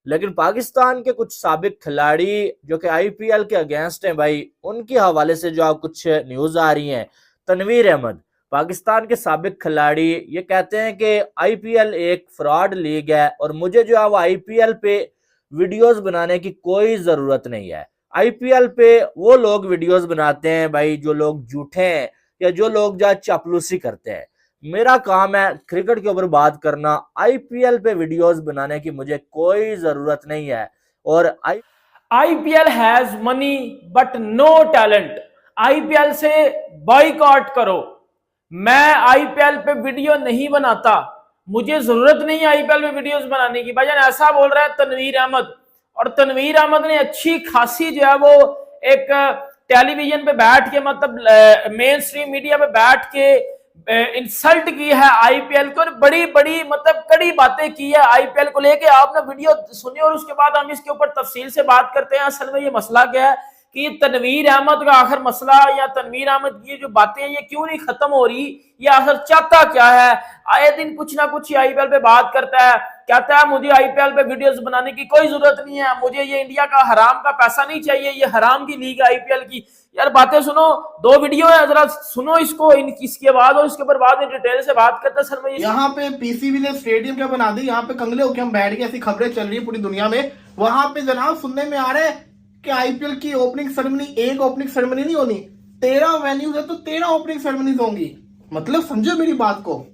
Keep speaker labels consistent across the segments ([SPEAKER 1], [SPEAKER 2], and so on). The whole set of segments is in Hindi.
[SPEAKER 1] लेकिन पाकिस्तान के कुछ साबिक खिलाड़ी जो कि आईपीएल के अगेंस्ट हैं भाई, उनके हवाले से जो कुछ न्यूज आ रही हैं। तनवीर अहमद, पाकिस्तान के साबिक खिलाड़ी, ये कहते हैं कि आईपीएल एक फ्रॉड लीग है और मुझे जो है वो आईपीएल पे वीडियोस बनाने की कोई जरूरत नहीं है। आईपीएल पे वो लोग वीडियोस बनाते हैं भाई जो लोग झूठे हैं या जो लोग जो चापलूसी करते हैं। मेरा काम है क्रिकेट के ऊपर बात करना, आईपीएल पे वीडियोस बनाने की मुझे कोई जरूरत नहीं है। और
[SPEAKER 2] IPL has money but no talent. IPL से बॉयकॉट करो। मैं आईपीएल पे वीडियो नहीं बनाता, मुझे जरूरत नहीं है आईपीएल पे वीडियोस बनाने की। भाईजान ऐसा बोल रहा है तनवीर अहमद। और तनवीर अहमद ने अच्छी खासी जो है वो एक टेलीविजन पे बैठ के, मतलब मेन स्ट्रीम मीडिया पे बैठ के इंसल्ट की है आईपीएल को, और बड़ी बड़ी मतलब कड़ी बातें की है आईपीएल को लेके। आपने वीडियो सुनी और उसके बाद हम इसके ऊपर तफसील से बात करते हैं। असल में ये मसला क्या है कि तनवीर अहमद का आखिर मसला, या तनवीर अहमद की जो बातें हैं ये क्यों नहीं खत्म हो रही, ये आखिर चाहता क्या है। आए दिन कुछ ना कुछ आईपीएल पे बात करता है, कहता है मुझे आईपीएल पे वीडियोस बनाने की कोई जरूरत नहीं है, मुझे ये इंडिया का हराम का पैसा नहीं चाहिए, ये हराम की लीग है आईपीएल की। यार बातें सुनो, दो वीडियो है, जरा सुनो इसको, इसकी आवाज, और इसके ऊपर बाद में डिटेल से बात करते हैं। सर मैं
[SPEAKER 3] यहाँ पे पीसीबी ने स्टेडियम क्या बना दी, यहाँ पे कंगले होके हम बैठ के ऐसी खबरें चल रही है पूरी दुनिया में। वहां पे जनाब सुनने में आ रहा है कि आईपीएल की ओपनिंग सेरेमनी, एक ओपनिंग सेरेमनी नहीं होनी, 13 वेन्यूज है तो 13 ओपनिंग सेरेमनीज होंगी। मतलब समझो मेरी बात को,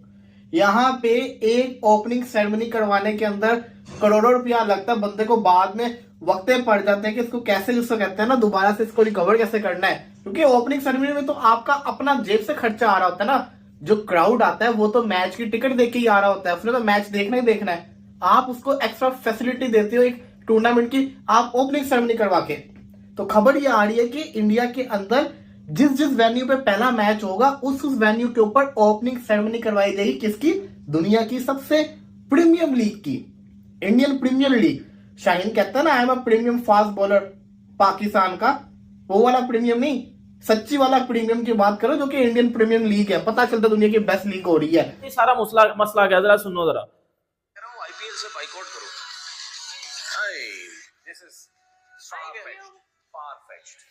[SPEAKER 3] यहाँ पे एक ओपनिंग सेरेमनी करवाने के अंदर करोड़ों रुपया लगता है बंदे को। बाद में वक्त पड़ जाते हैं कि इसको कैसे, जिसको कहते हैं ना, दोबारा से इसको रिकवर कैसे करना है। क्योंकि ओपनिंग सेरेमनी में तो आपका अपना जेब से खर्चा आ रहा होता है ना। जो क्राउड आता है वो तो मैच की टिकट देख के ही आ रहा होता है, उसने तो मैच देखना ही देखना है। आप उसको एक्स्ट्रा फैसिलिटी देते हो एक टूर्नामेंट की, आप ओपनिंग सेरेमनी करवा के। तो खबर ये आ रही है कि इंडिया के अंदर जिस जिस वेन्यू पे पहला मैच होगा उस वेन्यू के ऊपर ओपनिंग सेरेमनी करवाई जाएगी। किसकी? दुनिया की सबसे प्रीमियम लीग की, इंडियन प्रीमियर लीग। शाहीन कहता है ना, I am a premium fast bowler Pakistan का, वो वाला प्रीमियम नहीं, सच्ची वाला प्रीमियम की बात करो जो कि इंडियन प्रीमियम लीग है। पता चलता दुनिया की बेस्ट लीग हो रही है।
[SPEAKER 2] ये सारा मसला क्या, जरा सुनो जरा।
[SPEAKER 4] आईपीएल से बाइकआउट करो। दिस इज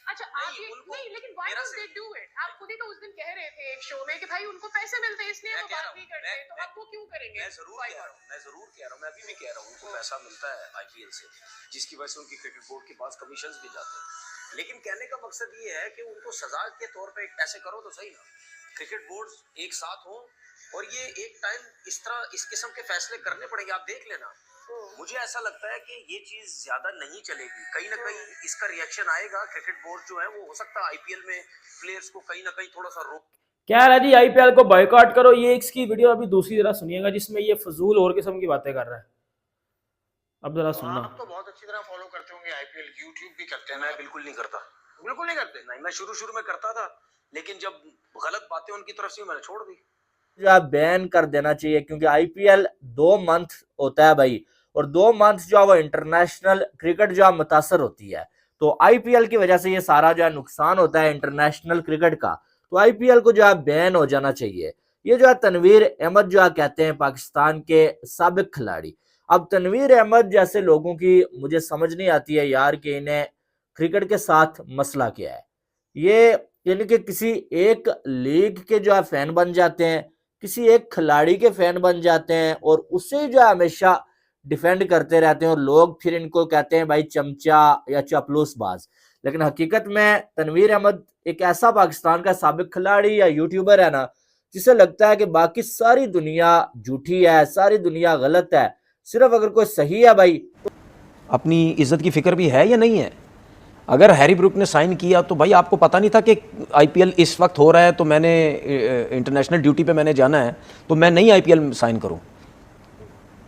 [SPEAKER 5] अच्छा आप ये नहीं, लेकिन why don't they do it? आप खुद ही तो उस दिन कह रहे थे एक शो में कि भाई उनको पैसे मिलते हैं इसलिए वो बात नहीं करते, तो अब वो क्यों करेंगे?
[SPEAKER 4] मैं जरूर कह रहा हूँ, मैं अभी भी कह रहा हूँ, उनको पैसा मिलता है आईपीएल से, जिसकी वजह से उनकी क्रिकेट बोर्ड के पास कमीशंस भी जाते हैं। लेकिन कहने का मकसद ये है कि उनको सजा के तौर पे ऐसे करो तो सही ना, क्रिकेट बोर्ड एक साथ हो और ये एक टाइम इस किस्म के फैसले करने पड़ेंगे। आप देख लेना, मुझे ऐसा लगता है कि ये चीज ज्यादा नहीं चलेगी, कहीं ना कहीं इसका रिएक्शन आएगा। क्रिकेट बोर्ड जो है वो हो सकता है आईपीएल में प्लेयर्स को कहीं ना कहीं थोड़ा सा रोक।
[SPEAKER 2] क्या है जी, आईपीएल को बॉयकॉट करो, ये इसकी वीडियो अभी दूसरी जरा सुनिएगा जिसमें ये फजूल और किस्म की बातें कर रहा है। अब जरा सुनना।
[SPEAKER 4] आप तो बहुत अच्छी तरह फॉलो करते होंगे आईपीएल, यूट्यूब भी करते हैं। मैं बिल्कुल नहीं करता, बिल्कुल नहीं करते। नहीं, मैं शुरू में करता था, लेकिन जब गलत बातें उनकी तरफ से मैंने छोड़ दी।
[SPEAKER 1] जो बैन कर देना चाहिए, क्योंकि आईपीएल 2 मंथ होता है भाई, और 2 मंथ जो है वो इंटरनेशनल क्रिकेट जो है मुतासर होती है। तो आईपीएल की वजह से ये सारा जो है नुकसान होता है इंटरनेशनल क्रिकेट का। तो आईपीएल को जो है बैन हो जाना चाहिए। ये जो है तनवीर अहमद जो है कहते हैं पाकिस्तान के साबिक खिलाड़ी। अब तनवीर अहमद जैसे लोगों की मुझे समझ नहीं आती है यार कि इन्हें क्रिकेट के साथ मसला क्या है। ये यानी कि किसी एक लीग के जो है फैन बन जाते हैं, किसी एक खिलाड़ी के फैन बन जाते हैं और उसे जो है हमेशा डिफेंड करते रहते हैं, और लोग फिर इनको कहते हैं भाई चमचा या चापलूसबाज। लेकिन हकीकत में तनवीर अहमद एक ऐसा पाकिस्तान का साबिक खिलाड़ी या यूट्यूबर है ना, जिसे लगता है कि बाकी सारी दुनिया झूठी है, सारी दुनिया गलत है, सिर्फ अगर कोई सही है भाई।
[SPEAKER 6] अपनी इज्जत की फिक्र भी है या नहीं है? अगर हैरी ब्रूक ने साइन किया तो भाई आपको पता नहीं था कि आईपीएल इस वक्त हो रहा है, तो मैंने इंटरनेशनल ड्यूटी पे मैंने जाना है, तो मैं नहीं आईपीएल साइन करूं।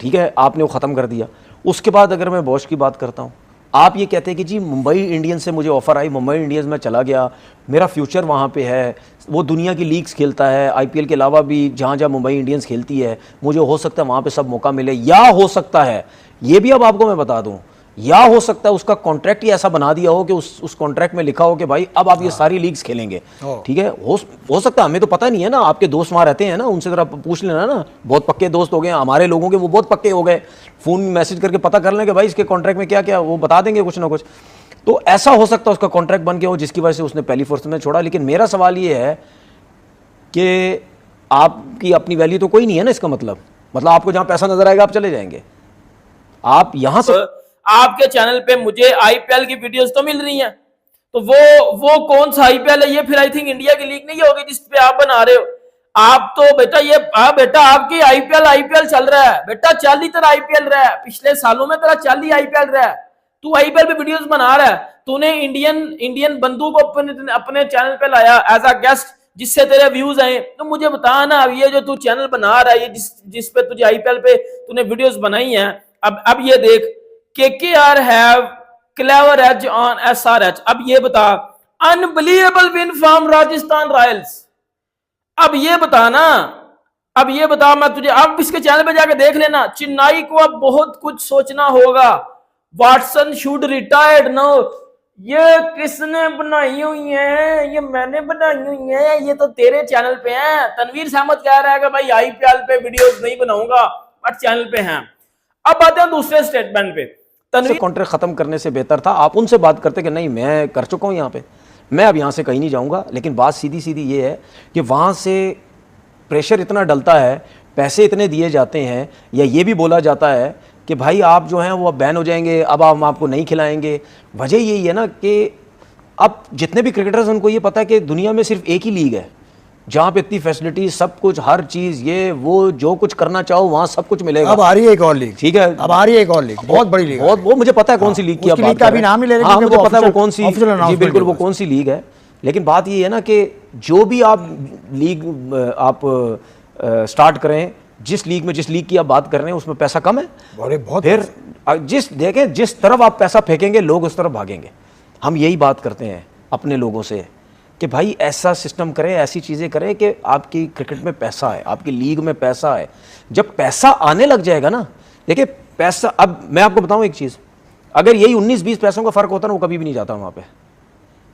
[SPEAKER 6] ठीक है, आपने वो ख़त्म कर दिया। उसके बाद अगर मैं बॉश की बात करता हूं, आप ये कहते हैं कि जी मुंबई इंडियंस से मुझे ऑफ़र आई, मुंबई इंडियंस में चला गया, मेरा फ्यूचर वहाँ पे है, वो दुनिया की लीग्स खेलता है, आईपीएल के अलावा भी जहाँ जहाँ मुंबई इंडियंस खेलती है, मुझे हो सकता है वहाँ पे सब मौका मिले, या हो सकता है ये भी अब आपको मैं बता दूँ, या हो सकता है उसका कॉन्ट्रैक्ट ही ऐसा बना दिया हो कि उस कॉन्ट्रैक्ट में लिखा हो कि भाई अब आप ये सारी लीग्स खेलेंगे, ठीक है। हो सकता है, हमें तो पता नहीं है ना, आपके दोस्त वहाँ रहते हैं ना, उनसे जरा पूछ लेना ना, बहुत पक्के दोस्त हो गए हमारे लोगों के, वो बहुत पक्के हो गए, फ़ोन मैसेज करके पता कर लें कि भाई इसके कॉन्ट्रैक्ट में क्या क्या, वो बता देंगे कुछ ना कुछ। तो ऐसा हो सकता है उसका कॉन्ट्रैक्ट बन गया हो जिसकी वजह से उसने पहली फोर्स में छोड़ा। लेकिन मेरा सवाल ये है कि आपकी अपनी वैल्यू तो कोई नहीं है ना, इसका मतलब आपको जहाँ पैसा नजर आएगा आप चले जाएंगे। आप यहाँ से
[SPEAKER 2] आपके चैनल पे मुझे आईपीएल की वीडियोस तो मिल रही हैं, तो वो कौन सा आईपीएल है ये? फिर आई थिंक इंडिया की लीग नहीं होगी जिस पे आप बना रहे हो। आप तो बेटा ये बेटा आपकी आईपीएल चल रहा है बेटा, 40 तरह आईपीएल रहा है पिछले सालों में, तेरा 40 आईपीएल रहा है, तू आईपीएल पे वीडियोस बना रहा है। तूने इंडियन बंधु को अपने चैनल पे लाया एज अ गेस्ट, जिससे तेरे व्यूज आए। तो मुझे बता ना, अब ये जो तू चैनल बना रहा है, ये जिस पे तुझे आईपीएल पे तूने वीडियोस बनाई हैं, अब ये देख, KKR have clever edge on SRH। अब ये बता, unbelievable win from Rajasthan Royals. अब ये बता ना, अब ये बता, मैं तुझे अब इसके चैनल पे जाके देख लेना। चेन्नई को अब बहुत कुछ सोचना होगा, वाटसन शुड रिटायर्ड नो। ये किसने बनाई हुई है? ये मैंने बनाई हुई है, ये तो तेरे चैनल पे है। तनवीर अहमद कह रहा है कि भाई आईपीएल पे वीडियोस नहीं बनाऊंगा, बट चैनल पे हैं। अब आते हैं दूसरे स्टेटमेंट पे।
[SPEAKER 6] कॉन्ट्रैक्ट खत्म करने से बेहतर था आप उनसे बात करते कि नहीं मैं कर चुका हूं यहाँ पे, मैं अब यहाँ से कहीं नहीं जाऊँगा। लेकिन बात सीधी सीधी ये है कि वहाँ से प्रेशर इतना डलता है, पैसे इतने दिए जाते हैं, या ये भी बोला जाता है कि भाई आप जो हैं वो अब बैन हो जाएंगे, अब हम आपको नहीं खिलाएंगे। वजह यही है ना कि अब जितने भी क्रिकेटर्स उनको ये पता है कि दुनिया में सिर्फ एक ही लीग है जहाँ पे इतनी फैसिलिटी, सब कुछ, हर चीज़, ये वो जो कुछ करना चाहो वहाँ सब कुछ मिलेगा।
[SPEAKER 7] अब आ रही है एक और लीग,
[SPEAKER 6] ठीक है,
[SPEAKER 7] अब आ रही है एक और लीग, बहुत बड़ी लीग,
[SPEAKER 6] बहुत, वो मुझे पता है कौन सी लीग की आप बात कर रहे हैं।
[SPEAKER 7] लीग का भी नाम ही ले रहे हैं,
[SPEAKER 6] हाँ मुझे पता है वो कौन सी,
[SPEAKER 7] जी
[SPEAKER 6] बिल्कुल वो कौन सी लीग है। लेकिन बात ये है ना कि जो भी आप लीग आप स्टार्ट करें, जिस लीग की आप बात कर रहे हैं उसमें पैसा कम है,
[SPEAKER 7] बहुत।
[SPEAKER 6] फिर देखें जिस तरफ आप पैसा फेंकेंगे लोग उस तरफ भागेंगे। हम यही बात करते हैं अपने लोगों से कि भाई ऐसा सिस्टम करें, ऐसी चीज़ें करें कि आपकी क्रिकेट में पैसा है, आपकी लीग में पैसा है। जब पैसा आने लग जाएगा ना, देखिए पैसा, अब मैं आपको बताऊं एक चीज़, अगर यही 19-20 पैसों का फ़र्क होता ना, वो कभी भी नहीं जाता वहाँ पे।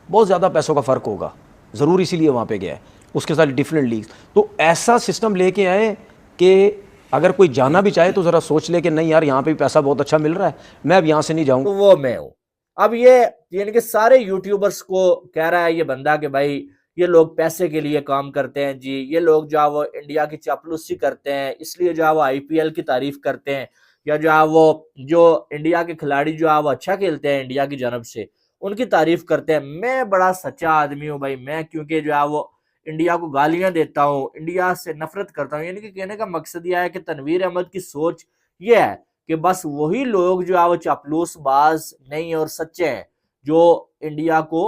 [SPEAKER 6] बहुत ज़्यादा पैसों का फ़र्क होगा, ज़रूर इसीलिए वहाँ पे गया है, उसके साथ डिफरेंट लीग्स। तो ऐसा सिस्टम लेके आए कि अगर कोई जाना भी चाहे तो ज़रा सोच ले कि नहीं यार यहाँ पे भी पैसा बहुत अच्छा मिल रहा है, मैं अब यहाँ से नहीं जाऊँ।
[SPEAKER 1] तो वो मैं हूँ। अब ये यानी कि सारे यूट्यूबर्स को कह रहा है ये बंदा कि भाई ये लोग पैसे के लिए काम करते हैं जी, ये लोग जो है वो इंडिया की चापलूसी करते हैं, इसलिए जो है वो आईपीएल की तारीफ करते हैं, या जो है वो जो इंडिया के खिलाड़ी जो है वो अच्छा खेलते हैं इंडिया की जानब से उनकी तारीफ करते हैं। मैं बड़ा सच्चा आदमी हूँ भाई, मैं क्योंकि जो है वो इंडिया को गालियां देता हूँ, इंडिया से नफरत करता हूँ। यानी कि कहने का मकसद यह है कि तनवीर अहमद की सोच ये है कि बस वही लोग जो है वो चापलूस बाज नहीं और सच्चे हैं जो इंडिया को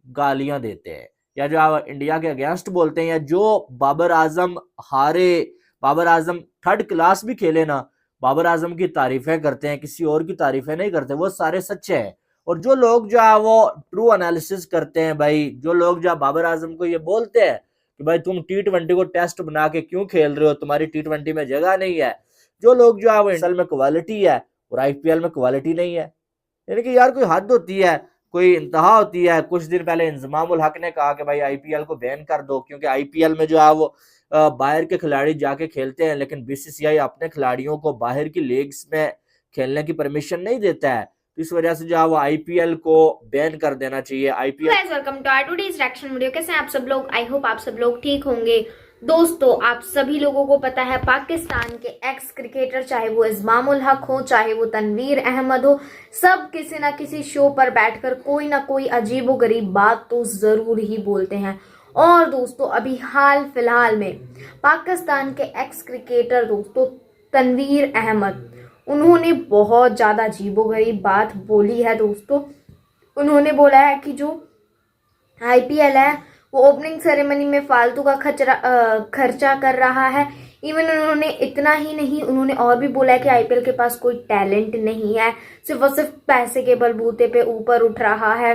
[SPEAKER 1] गालियां देते हैं या जो है इंडिया के अगेंस्ट बोलते हैं, या जो बाबर आजम हारे, बाबर आजम थर्ड क्लास भी खेले ना, बाबर आजम की तारीफें करते हैं, किसी और की तारीफें नहीं करते, वो सारे सच्चे हैं। और जो लोग जो है वो ट्रू एनालिसिस करते हैं भाई, जो लोग जो बाबर आजम को ये बोलते हैं कि भाई तुम T20 को टेस्ट बना के क्यों खेल रहे हो, तुम्हारी T20 में जगह नहीं है, जो लोग जो है वो इंटरनेशनल में क्वालिटी है और आईपीएल में क्वालिटी नहीं है। यानी कि यार कोई हद होती है, कोई इंतहा होती है। कुछ दिन पहले इंजमाम उल हक ने कहा कि भाई आईपीएल को बैन कर दो, क्योंकि आईपीएल में जो है वो बाहर के खिलाड़ी जाके खेलते हैं, लेकिन बीसीसीआई अपने खिलाड़ियों को बाहर की लीग्स में खेलने की परमिशन नहीं देता है। तो इस वजह से जो है वो आईपीएल को बैन कर देना चाहिए। IPL
[SPEAKER 8] welcome to our today's reaction video. कैसे हैं आप सब लोग? आई होप आप सब लोग ठीक होंगे। दोस्तों आप सभी लोगों को पता है पाकिस्तान के एक्स क्रिकेटर, चाहे वो इस्माम उल हक हो, चाहे वो तनवीर अहमद हो, सब किसी ना किसी शो पर बैठकर कोई ना कोई अजीबोगरीब बात तो जरूर ही बोलते हैं। और दोस्तों अभी हाल फिलहाल में पाकिस्तान के एक्स क्रिकेटर दोस्तों तनवीर अहमद, उन्होंने बहुत ज़्यादा अजीबोगरीब बात बोली है दोस्तों। उन्होंने बोला है कि जो आईपीएल है वो ओपनिंग सेरेमनी में फालतू का खर्चा कर रहा है। इवन उन्होंने इतना ही नहीं, उन्होंने और भी बोला है कि आईपीएल के पास कोई टैलेंट नहीं है, सिर्फ और सिर्फ पैसे के बलबूते पे ऊपर उठ रहा है।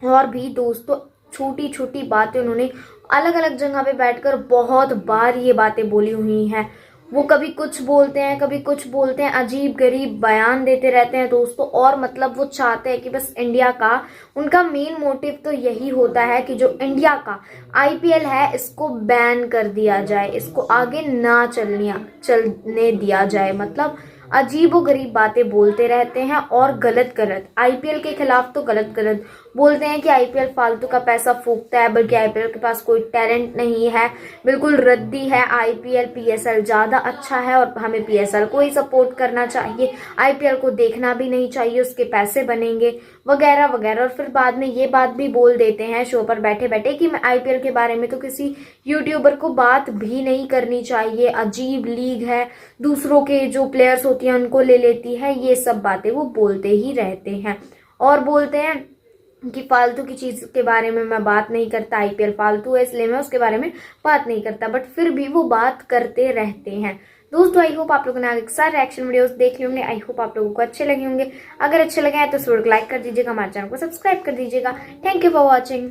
[SPEAKER 8] और भी दोस्तों छोटी छोटी बातें उन्होंने अलग अलग जगह पे बैठकर बहुत बार ये बातें बोली हुई हैं। वो कभी कुछ बोलते हैं, कभी कुछ बोलते हैं, अजीब गरीब बयान देते रहते हैं दोस्तों। और मतलब वो चाहते हैं कि बस इंडिया का, उनका मेन मोटिव तो यही होता है कि जो इंडिया का आईपीएल है इसको बैन कर दिया जाए, इसको आगे ना चलने दिया जाए। मतलब अजीब व गरीब बातें बोलते रहते हैं और गलत गलत आईपीएल के खिलाफ तो गलत गलत बोलते हैं कि आईपीएल फालतू का पैसा फूकता है, बल्कि आईपीएल के पास कोई टैलेंट नहीं है, बिल्कुल रद्दी है आईपीएल, पीएसएल ज़्यादा अच्छा है और हमें पीएसएल को ही सपोर्ट करना चाहिए, आईपीएल को देखना भी नहीं चाहिए, उसके पैसे बनेंगे वगैरह वगैरह। और फिर बाद में ये बात भी बोल देते हैं शो पर बैठे बैठे कि मैं आईपीएल के बारे में तो किसी यूट्यूबर को बात भी नहीं करनी चाहिए, अजीब लीग है, दूसरों के जो प्लेयर्स होती हैं उनको ले लेती है, ये सब बातें वो बोलते ही रहते हैं। और बोलते हैं कि फालतू की चीज़ के बारे में मैं बात नहीं करता, आईपीएल फालतू है इसलिए मैं उसके बारे में बात नहीं करता, बट फिर भी वो बात करते रहते हैं। दोस्तों आई होप आप लोगों ने आगे सारे रिएक्शन वीडियोस देख लिए होंगे, आई होप आप लोगों को अच्छे लगे होंगे। अगर अच्छे लगे हैं तो इस वीडियो को लाइक कर दीजिएगा, हमारे चैनल को सब्सक्राइब कर दीजिएगा। Thank you for watching.